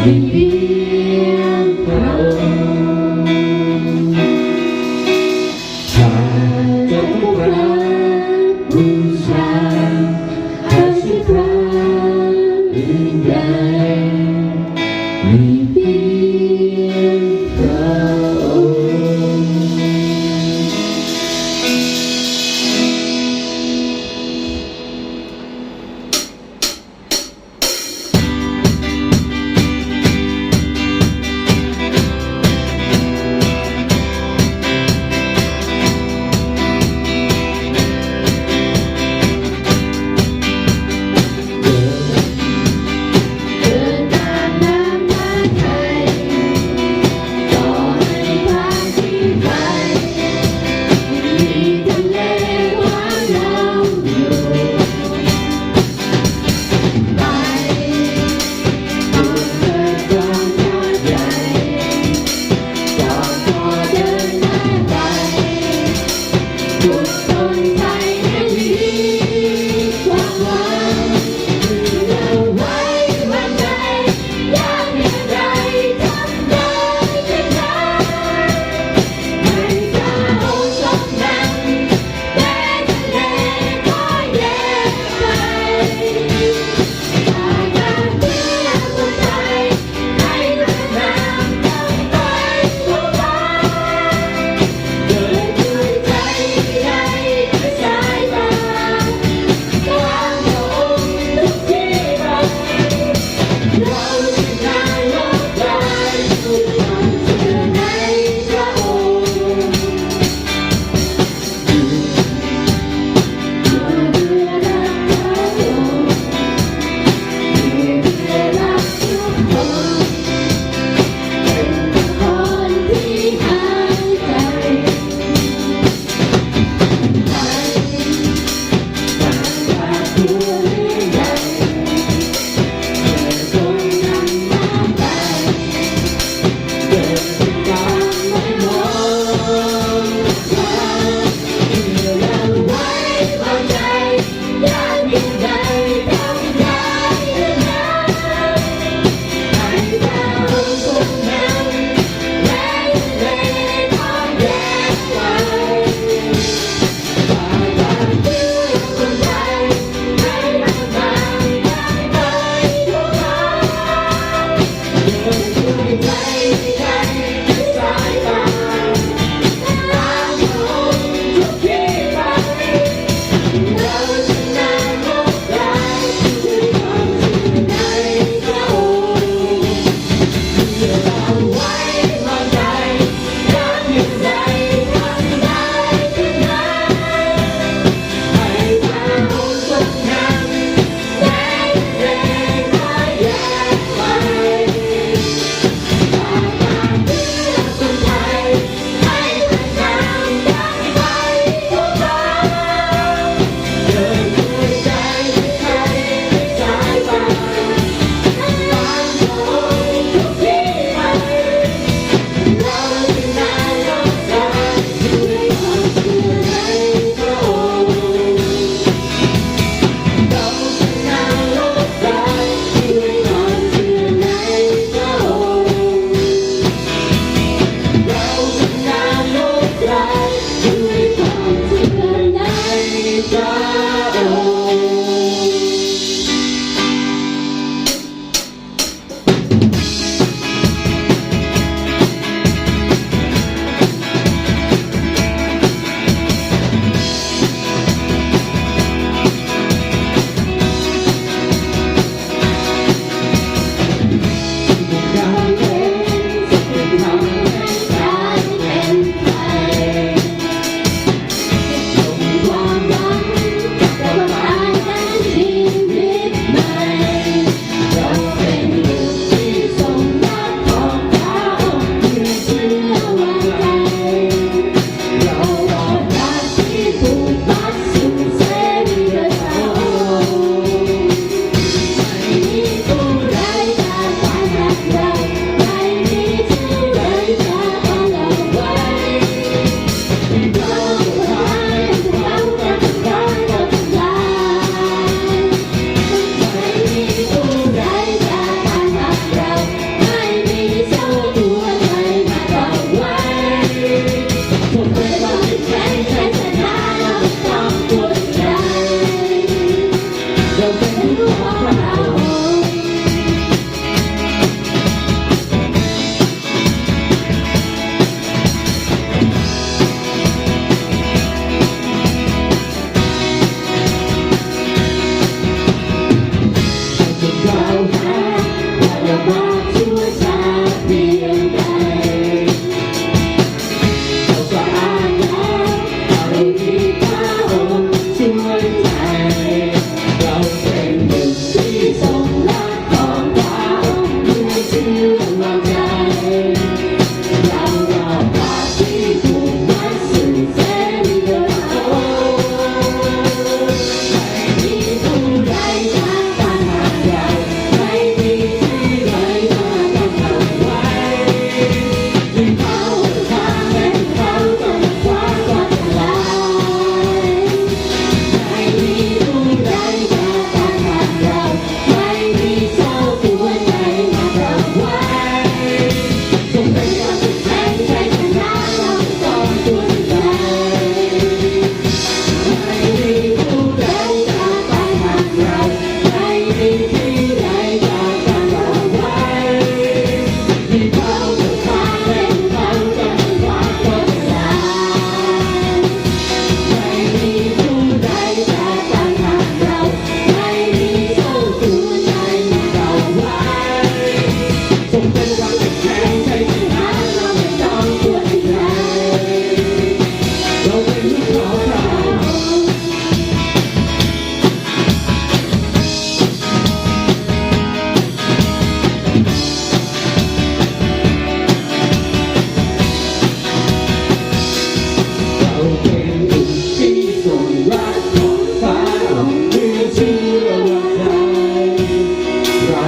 มีเพียงพระองค์ข้าจะกราบบูชาหาสิพระอื่นใดมีเพียงพระองค์ ข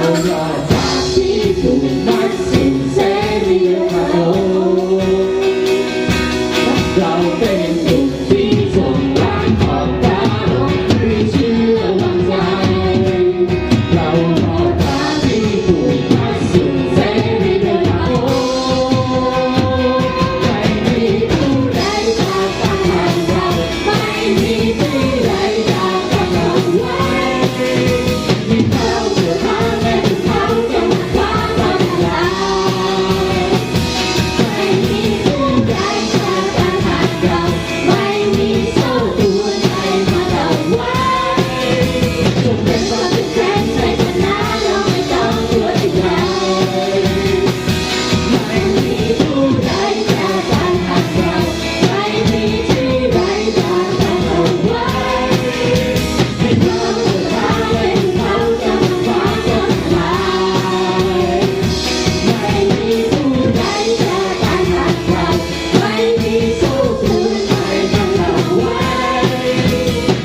รอดจากที่ถูกมัดสิ้นเสรีภาพเราเป็นสุขที่สมบัติของเราด้วยเชื่อวางใจเรารอดจากที่ถูกมัดสิ้นเสรีภาพไม่มีผู้ใดจะต้านทานเราไม่มีผู้ใดจะต้านเราไว้มีเขาเชื่อทางและเขาจะมาคว้าเราได้ไม่มีผู้ใดจะต้านทานเราไม่มีเจ้าตัวใดมาเราไว้จงเป็นความเข้มแข็งในฐานะเราไม่ต้องกลัวใดไม่มีผู้ใดจะต้านทานเราไม่มีที่ใดจะต้านเราไว้ให้เราเดินทางให้เขาจะมาคว้าจนตายไม่มีผู้ใดจะต้านทานเราไม่มีสู้คืนไม่ทำเราไว้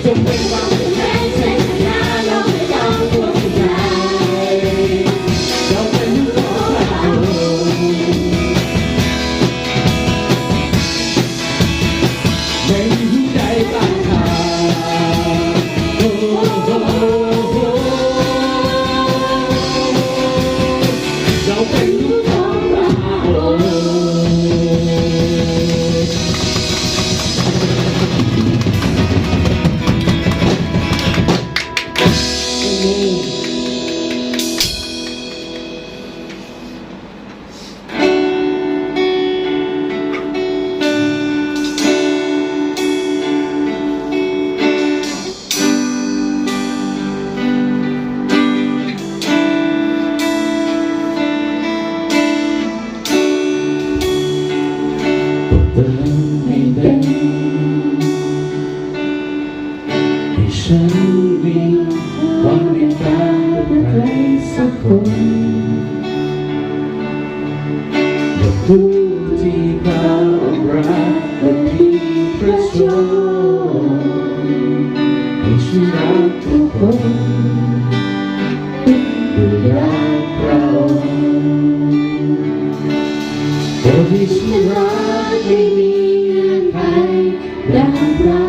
จงเป็นความเข้มแข็งในฐานะเราไม่ต้องกลัวใครเราเป็นลูกของเราไม่มีผู้ใดต้านทานโอ้โหเราเป็นลูกของเราเดินให้เป็นให้ฉันมีความในการเป็นใครสักคนและผู้ที่เขารักและมีประสงค์ให้ฉันรักทุกคนด้วยรักเราโอ้ที่ฉันรักไม่มีเงื่อนไขรักเรา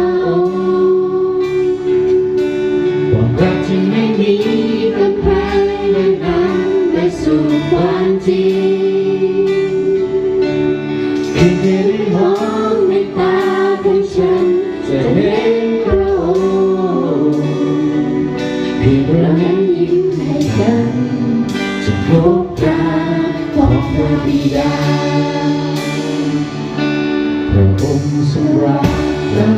ความรักที่ไม่มีกำแพงไม่นำไปสู่ความจริงเพียงแค่ได้มองในตาของฉันจะเห็นพระองค์เพียงเรานั้นยิ้มให้กันจะพบตาของพระบิดาพระองค์ทรงรักเรา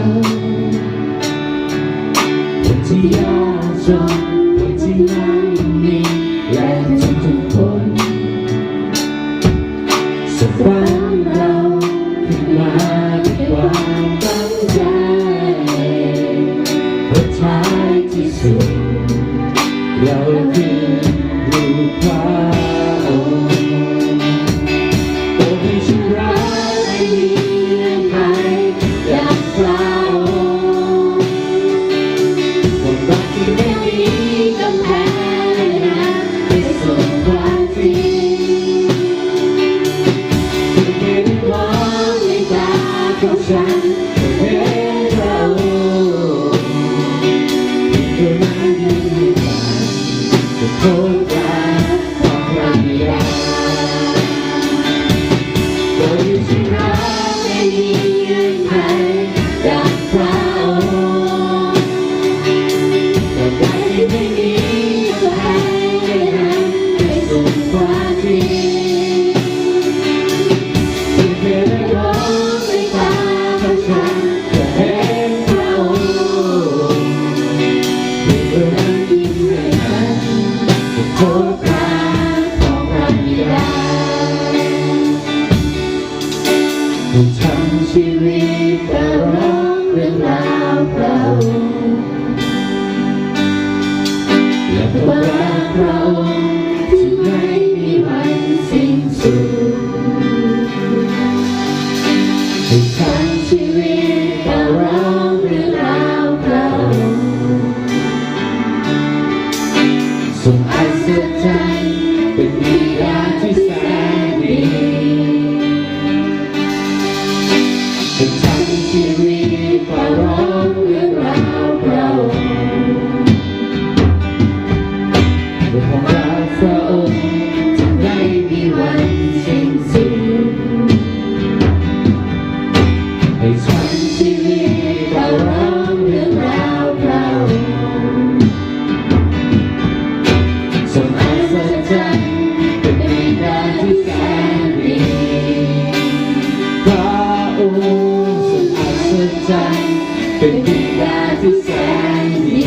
คนที่ยากจนคนที่ไม่มีและทุกคนส่งฝันเราขึ้นมาด้วยความตั้งใจเพราะท้ายที่สุดเราคือลูกพระองค์โอ้ที่ฉันรักไม่มีเงื่อนไขอยากพระองค์ความรักที่ไม่มีกำแพงนะไปสู่ความจริงเพียงแค่ได้มองในตาของฉันก็เห็นพระองค์เพียงเท่านั้นยิ้มให้กันจะพบรักของพระบิดาโอ้ที่ฉันรักไม่มีเงื่อนไขรักพระองค์ความรักที่ไม่มีกำแพงไม่นำไปสู่ความจริงเพียงแค่ได้มองในตาของฉันก็เห็นพระองค์เพียงเท่านั้นยิ้มให้กันจะพบรักของพระบิดาผู้ทำชีวิตก็ร้องเรื่องราวพระองค์และก็รักพระองค์ที่ไม่มีวันสิ้นสุดผู้ทำชีวิตก็ร้องเรื่องราวพระองค์ทรงอัศ จรรย์เป็นวิญญาณที่แสนดีเป็นทั้งชีวิตเฝ้ารอเรื่องราวเราด้วยความรักพระองค์จะไม่มีวันสิ้นสุดให้ฉันชีวิตเฝ้ารอเรื่องราวเราทรงอัศจรรย์เป็นวิญญาณที่แสนดีพระองค์ทรงอัศจรรย์เป็นวิญญาณที่แสนดี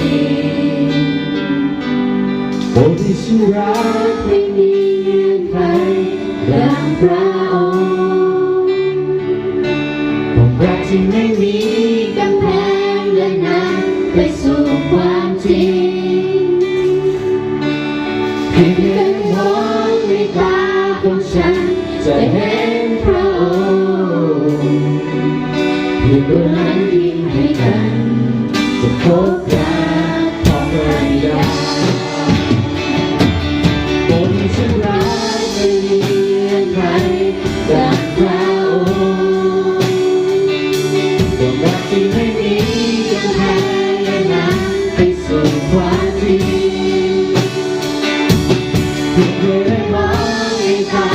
โอ้ที่ฉันรักไม่มีเงื่อนไขดังพระองค์ความรักที่ไม่มีกำแพงและนำไปสู่ความจริงเพียงแค่มองในตาของฉันจะเห็นพระองค์เพียงตัวนั้นยิ้มให้กันจะพบรักของพระบิดาบนฉันรักไม่มีเงื่อนไขดังพระองค์ความรักที่ไม่มีกำแพงและนำไปสู่ความจริงเพียงแค่ได้มองในตา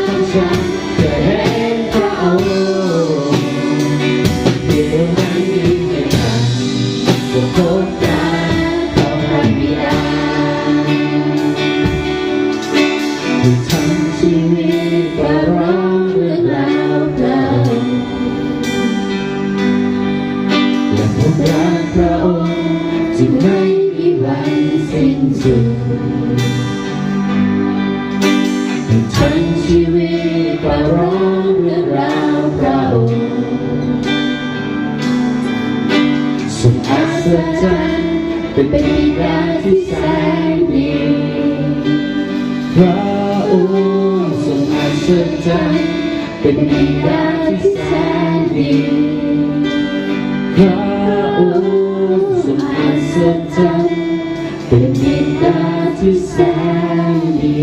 ของฉันจะเห็นพระองค์เพียงตัวนั้นยิ้มให้กันจะพบรักของพระบิดาที่ทั้งชีวิตเฝ้ารอเรื่องราวเราและผมรักพระองค์ที่ไม่มีวันสิ้นสุดที่ทั้งชีวิตเฝ้ารอเรื่องราวเราทรงอัศจรรย์เป็นวิญญาณที่แสนดีพระองค์ทรงอัศจรรย์เป็นวิญญาณที่แสนดีพระองค์ทรงอัศจรรย์เป็นวิญญาณที่แสนดี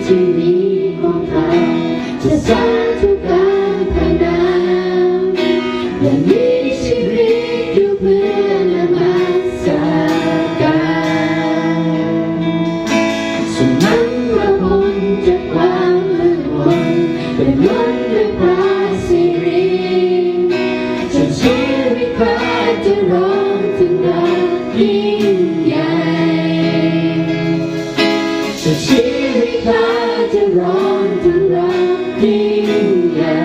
ที่มีของเราจะสร้างทุกการพนาและมีชีวิตอยู่เพื่อนมัสการส่งนั้นพระพรจากความมืดมนเป็นล้นด้วยพระสิริจนชีวิตข้าจะร้องถึงรักยิ่งใหญ่จนชีวิตข้าจะร้องถึงรักยิ่งใหญ่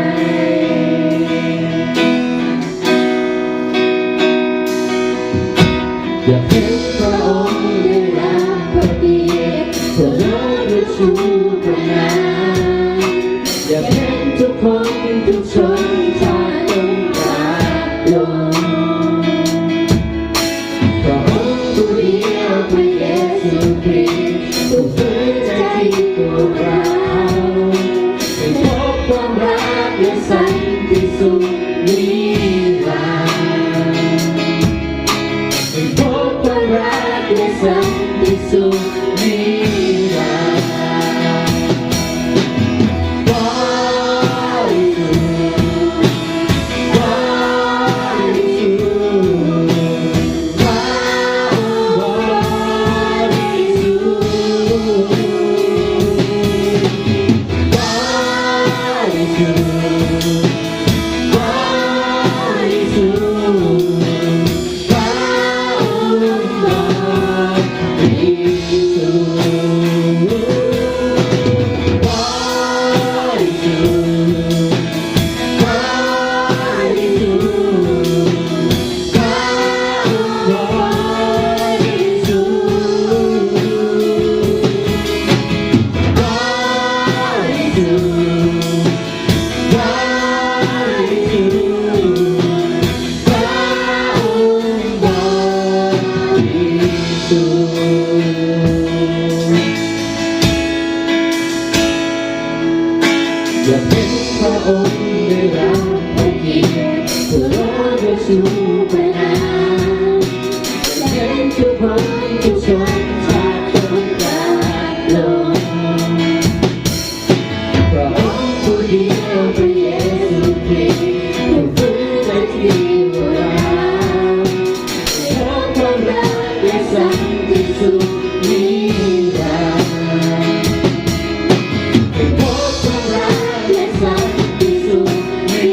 อยากเห็นพระองค์ได้รับพระเกียรติเพื่อเราได้ชูพระนามอยากเห็นทุกคนทุกชนชาติต้องกราบลงพระองค์ผู้เดียวพระเยซูคริสต์ผู้ฟื้นใจพวกเราให้พบความรักและสันติสุขนิรันดร์ให้พบความรักและสันติสุขนิรันดร์บริสุทธิ์บริสุทธิ์บริสุทธิ์บริสุทธิ์ พระองค์ได้รับพระเกียรติผู้รอดได้ชูประนามเห็นทุกคนทุกชนชาติคนกลางโลกพระองค์ผู้เดียวพระเยซูคริสต์ผู้ฟื้นใจที่โบราณพบความรักและสันติสุขนิรันดร์พบความรักและสันติสุขนิ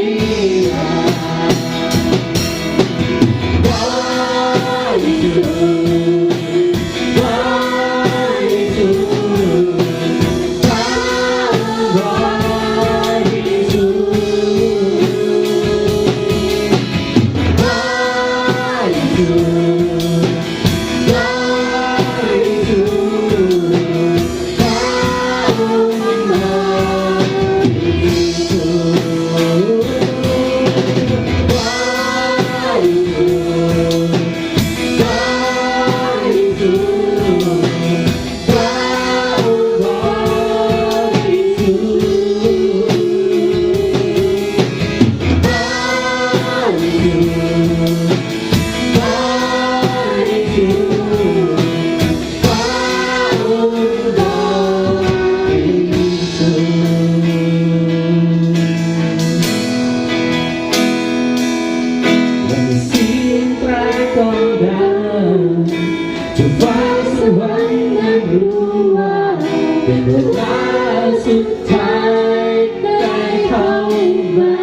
รันดร์บริสุทธิ์บริสุทธิ์บริสุทธิ์บริสุทธิ์จะฟ้าสวรรค์นั้นรู้ว่าเป็นเวลาสุดท้ายได้เข้ามา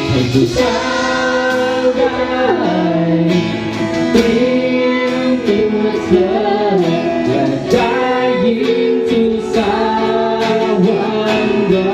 ให้ผู้ชายได้เตรียมตัวเธอและได้ยินทุกสาวรรค์รอ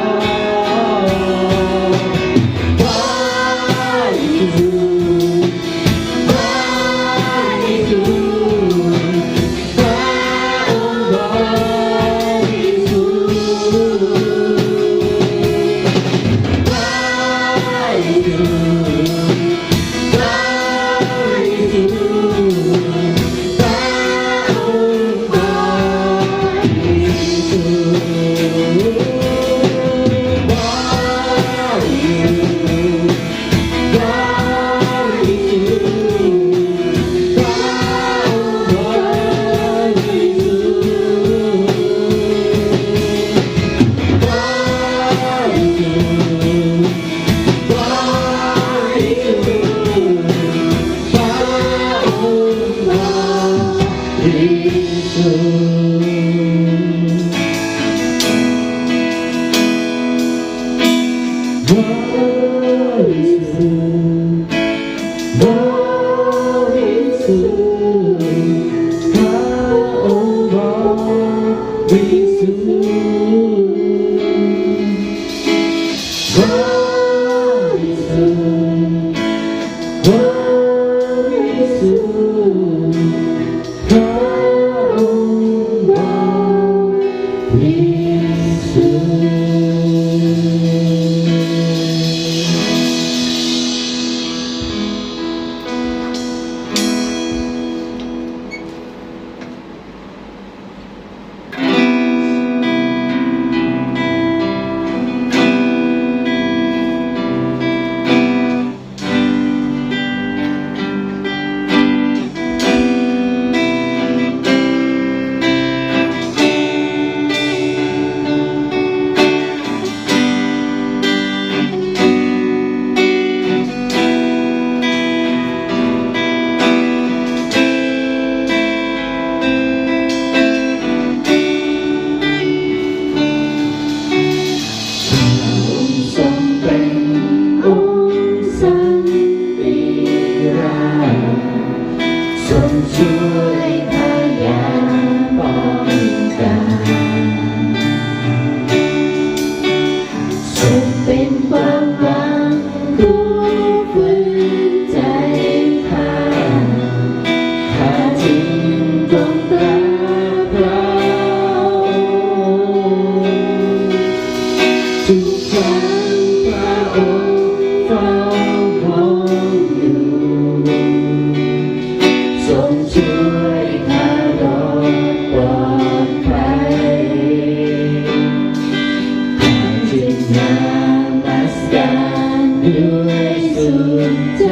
นามัสการด้วยสุดใจ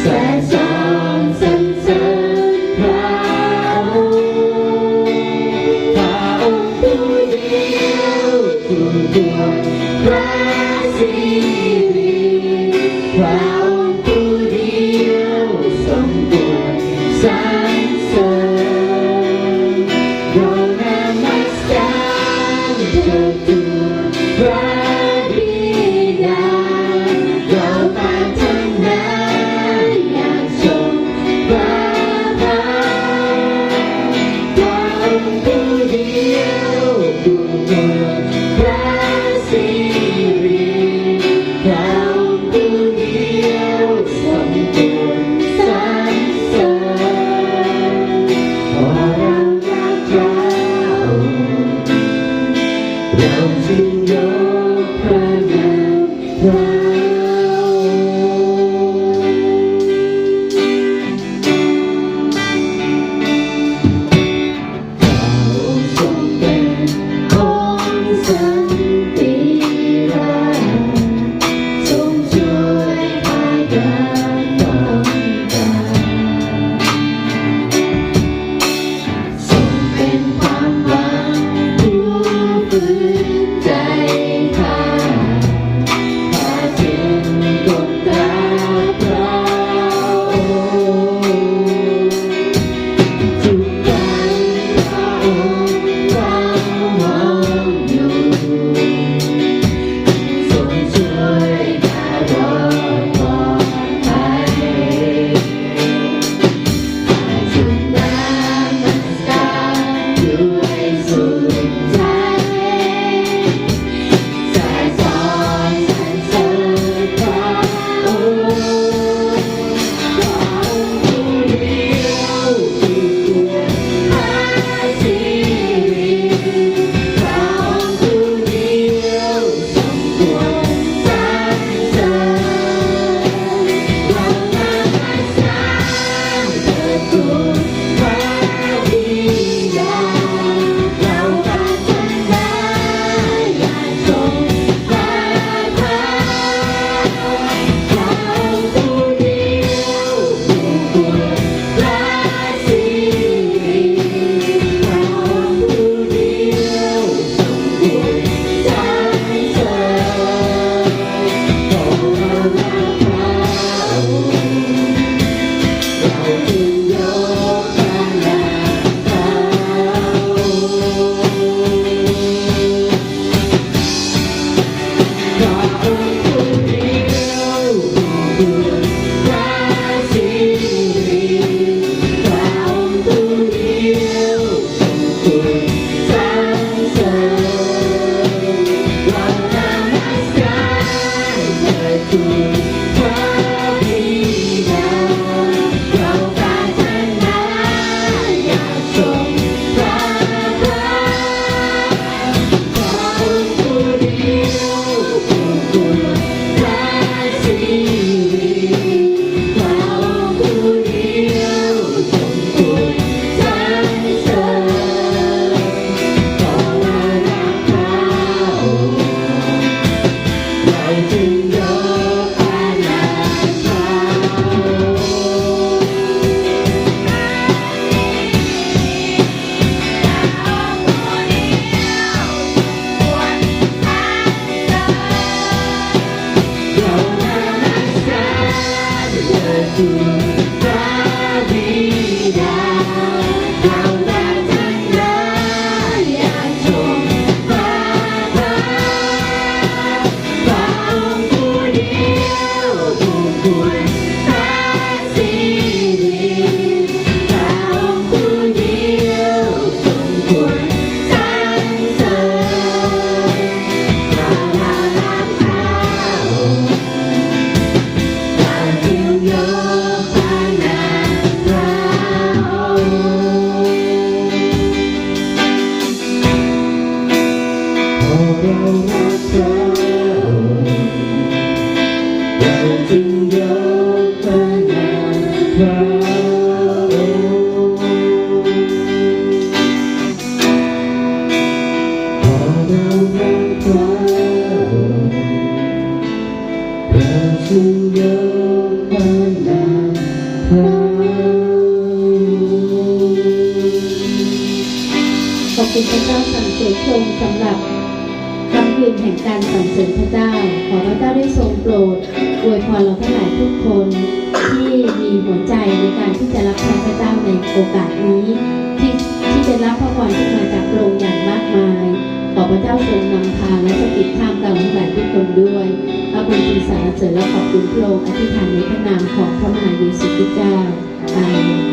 แสดสอนสรรเสริญพระองค์พระองค์ผู้เดียวผู้ควรพระสิริพระองค์ผู้เดียวทรงควรสรรเสริญเรานามัสการเถิดทูลพระบิดาเราปรารถนาอยากชมพระพักพระองค์ผู้เดียวผู้ควรพระสิริพระองค์ผู้เดียวทรงควรสรรเสริญเพราะเรารักพระองค์เราจึงยกพระนามพระองค์ทรงเป็นองค์สันติราชทรงช่วยพายามต้องการทรงเป็นความหวังผู้ฟื้นใจข้าข้าจึงก้มกราบพระองค์ทุกครั้งพระองค์เฝ้ามองอยู่ทรงช่วยข้ารอดปลอดภัยข้าจึงนามัสการด้วยสุดใจแสดสอนสรรเสริญพระองค์พระองค์ผู้เดียวผู้ควรพระสิริพระองค์ผู้เดียวทรงควรสรรเสริญเรานามัสการเถิดทูลพระบิดาเราปรารถนาอยากชมพระพักพระองค์ผู้เดียวผู้ควรพระสิริพระองค์ผู้เดียวทรงควรสรรเสริญเพราะเรารักพระองค์เราจึงยกพระนามพระองค์พระองค์ผู้เดียวผู้ควรพระสิริพระองค์ผู้เดียวทรงควรสรรเสริญเรานามัสการเถิดทูลพระบิดาเราปรารถนาอยากชมพระพักพระองค์ผู้เดียวผู้ควรพระสิริพระองค์ผู้เดียวทรงควรสรรเสริญเพราะเรารักพระองค์เราจึงยกพระนามพระองค์เรานามัสการเถิดทูลพระบิดาเราปรารถนาอยากชมพระพักพระองค์ผู้เดียวผู้ควรพระสิริพระองค์ผู้เดียวทรงควรสรรเสริญเรานามัสการเราจึงยกพระนามพระองค์เพราะเรารักพระองค์เราจึงยกพระนามพระองค์เพราะเรา พระเจ้าสรรเสริญพระองค์สำหรับค่ำคืนแห่งการสรรเสริญพระเจ้าขอพระเจ้าได้ทรงโปรดอวยพรเราทั้งหลายทุกคนที่มีหัวใจในการที่จะรับใช้พระเจ้าในโอกาสนี้ที่จะรับพระพรที่มาจากพระองค์อย่างมากมายขอพระเจ้าทรงนำทางและสถิตท่ามกลางทั้งหลายทุกคนด้วยพระคุณที่สรรเสริญและขอบคุณพระองค์อธิษฐานในพระนามของพระมหาเยซูคริสต์เจ้าอาเมน